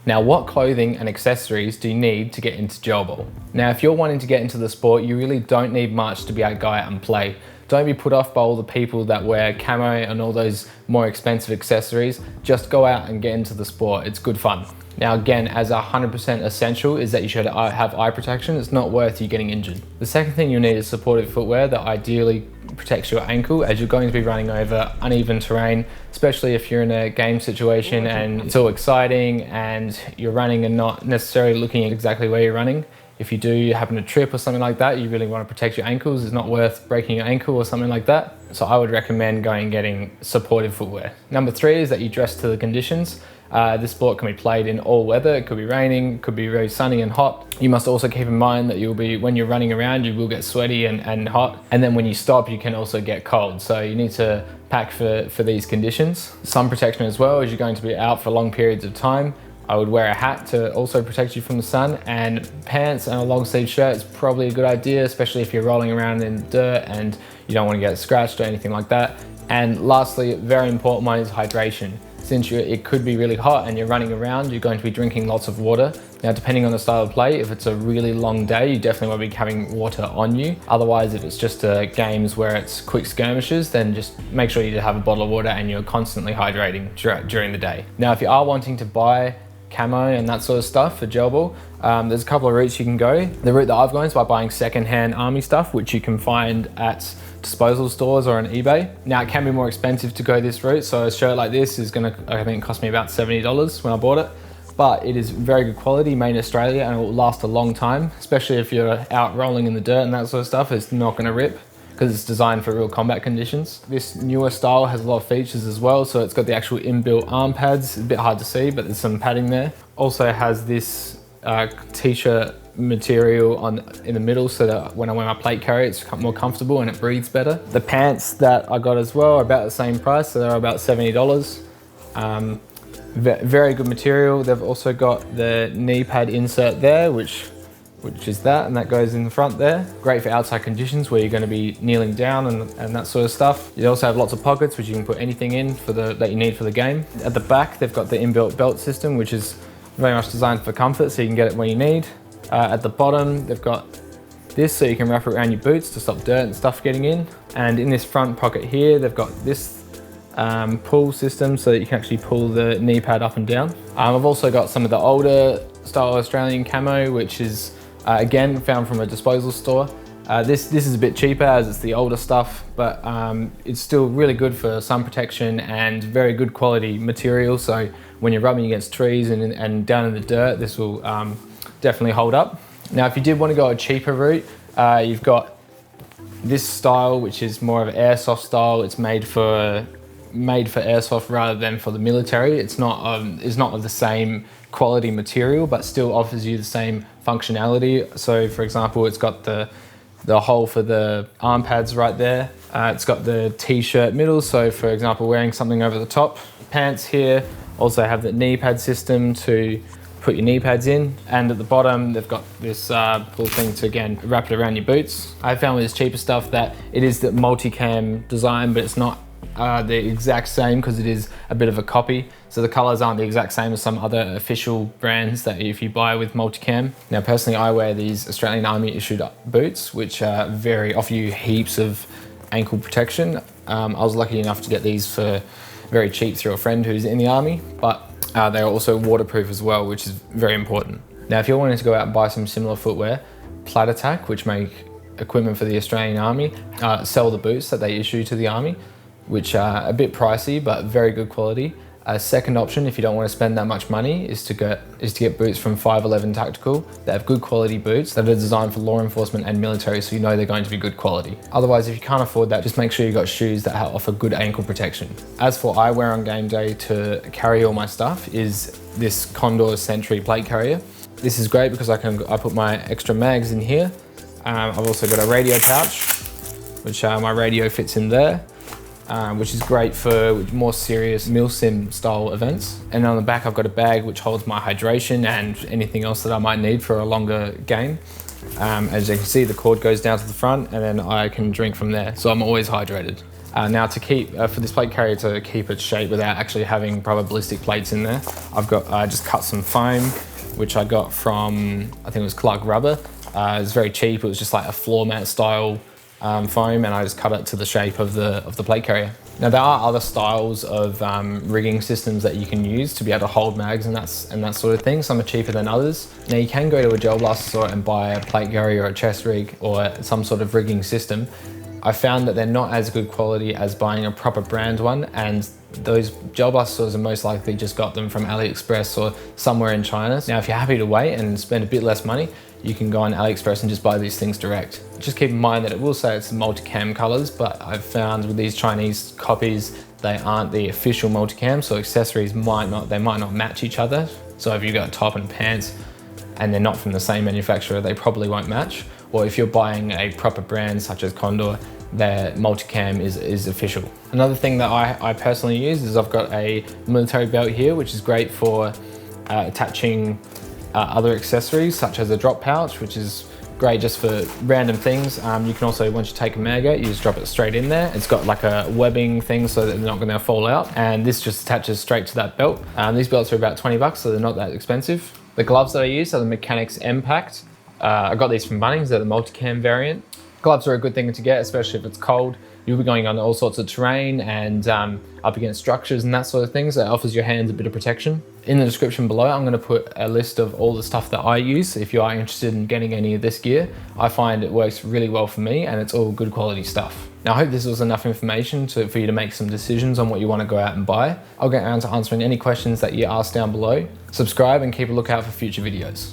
Now, what clothing and accessories do you need to get into gel ball? Now, if you're wanting to get into the sport, you really don't need much to be able to go out and play. Don't be put off by all the people that wear camo and all those more expensive accessories. Just go out and get into the sport. It's good fun. Now again, as 100% essential is that you should have eye protection. It's not worth you getting injured. The second thing you'll need is supportive footwear that ideally protects your ankle, as you're going to be running over uneven terrain, especially if you're in a game situation and it's all exciting and you're running and not necessarily looking at exactly where you're running. If you do happen to trip or something like that, you really want to protect your ankles. It's not worth breaking your ankle or something like that. So I would recommend going and getting supportive footwear. Number 3 is that you dress to the conditions. This sport can be played in all weather. It could be raining, could be very sunny and hot. You must also keep in mind that when you're running around, you will get sweaty and hot. And then when you stop, you can also get cold. So you need to pack for these conditions. Sun protection as well, as you're going to be out for long periods of time. I would wear a hat to also protect you from the sun, and pants and a long sleeve shirt is probably a good idea, especially if you're rolling around in the dirt and you don't want to get scratched or anything like that. And lastly, very important one is hydration. Since it could be really hot and you're running around, you're going to be drinking lots of water. Now, depending on the style of play, if it's a really long day, you definitely want to be having water on you. Otherwise, if it's just games where it's quick skirmishes, then just make sure you have a bottle of water and you're constantly hydrating during the day. Now, if you are wanting to buy camo and that sort of stuff for gel ball, there's a couple of routes you can go. The route that I've gone is by buying secondhand army stuff, which you can find at disposal stores or on eBay. Now, it can be more expensive to go this route, so a shirt like this is I think it cost me about $70 when I bought it, but it is very good quality, made in Australia, and it will last a long time, especially if you're out rolling in the dirt and that sort of stuff. It's not going to rip because it's designed for real combat conditions. This newer style has a lot of features as well, so it's got the actual inbuilt arm pads. It's a bit hard to see, but there's some padding there. Also has this t-shirt material in the middle, so that when I wear my plate carrier, it's more comfortable and it breathes better. The pants that I got as well are about the same price, so they're about $70. Very good material. They've also got the knee pad insert there, which is that, and that goes in the front there. Great for outside conditions where you're going to be kneeling down and that sort of stuff. You also have lots of pockets which you can put anything in that you need for the game. At the back, they've got the inbuilt belt system, which is very much designed for comfort, so you can get it when you need. At the bottom, they've got this so you can wrap it around your boots to stop dirt and stuff getting in. And in this front pocket here, they've got this pull system so that you can actually pull the knee pad up and down. I've also got some of the older style Australian camo, which is again found from a disposal store. This is a bit cheaper as it's the older stuff, but it's still really good for sun protection and very good quality material. So when you're rubbing against trees and down in the dirt, this will definitely hold up. Now, if you did want to go a cheaper route, you've got this style, which is more of an airsoft style. It's made for airsoft rather than for the military. It's not of the same quality material, but still offers you the same functionality. So for example, it's got the hole for the arm pads right there. It's got the t-shirt middle, so for example, wearing something over the top. Pants here also have the knee pad system to put your knee pads in, and at the bottom they've got this little thing to again wrap it around your boots. I found with this cheaper stuff that it is the MultiCam design, but it's not the exact same because it is a bit of a copy. So the colors aren't the exact same as some other official brands that if you buy with MultiCam. Now personally, I wear these Australian Army issued boots, which offer you heaps of ankle protection. I was lucky enough to get these for very cheap through a friend who's in the army, but they're also waterproof as well, which is very important. Now, if you're wanting to go out and buy some similar footwear, Platatac, which make equipment for the Australian Army, sell the boots that they issue to the Army, which are a bit pricey, but very good quality. A second option, if you don't want to spend that much money, is to get boots from 511 Tactical. They have good quality boots that are designed for law enforcement and military, so you know they're going to be good quality. Otherwise, if you can't afford that, just make sure you've got shoes that offer good ankle protection. As for eyewear on game day to carry all my stuff is this Condor Sentry plate carrier. This is great because I put my extra mags in here. I've also got a radio pouch, which my radio fits in there. Which is great for more serious milsim style events. And on the back, I've got a bag which holds my hydration and anything else that I might need for a longer game. As you can see, the cord goes down to the front and then I can drink from there. So I'm always hydrated. Now to keep, for this plate carrier to keep its shape without actually having proper ballistic plates in there, I've got, I just cut some foam, which I got from, I think it was Clark Rubber. It was very cheap, it was just like a floor mat style foam, and I just cut it to the shape of the plate carrier. Now there are other styles of rigging systems that you can use to be able to hold mags and that sort of thing. Some are cheaper than others. Now you can go to a gel blaster store and buy a plate carrier or a chest rig or some sort of rigging system. I found that they're not as good quality as buying a proper brand one, and those gel blaster stores are most likely just got them from AliExpress or somewhere in China. Now if you're happy to wait and spend a bit less money, you can go on AliExpress and just buy these things direct. Just keep in mind that it will say it's MultiCam colors, but I've found with these Chinese copies, they aren't the official MultiCam, so accessories might not match each other. So if you've got a top and pants and they're not from the same manufacturer, they probably won't match. Or if you're buying a proper brand such as Condor, their MultiCam is official. Another thing that I personally use is I've got a military belt here, which is great for attaching other accessories such as a drop pouch, which is great just for random things. You can also, once you take a mag out, you just drop it straight in there. It's got like a webbing thing so that they're not gonna fall out, and this just attaches straight to that belt. These belts are about 20 bucks, so they're not that expensive. The gloves that I use are the Mechanix M-Pact. I got these from Bunnings, they're the MultiCam variant. Gloves are a good thing to get, especially if it's cold. You'll be going on all sorts of terrain and up against structures and that sort of thing, so it offers your hands a bit of protection. In the description below, I'm gonna put a list of all the stuff that I use. If you are interested in getting any of this gear, I find it works really well for me and it's all good quality stuff. Now I hope this was enough information for you to make some decisions on what you wanna go out and buy. I'll get around to answering any questions that you ask down below. Subscribe and keep a lookout for future videos.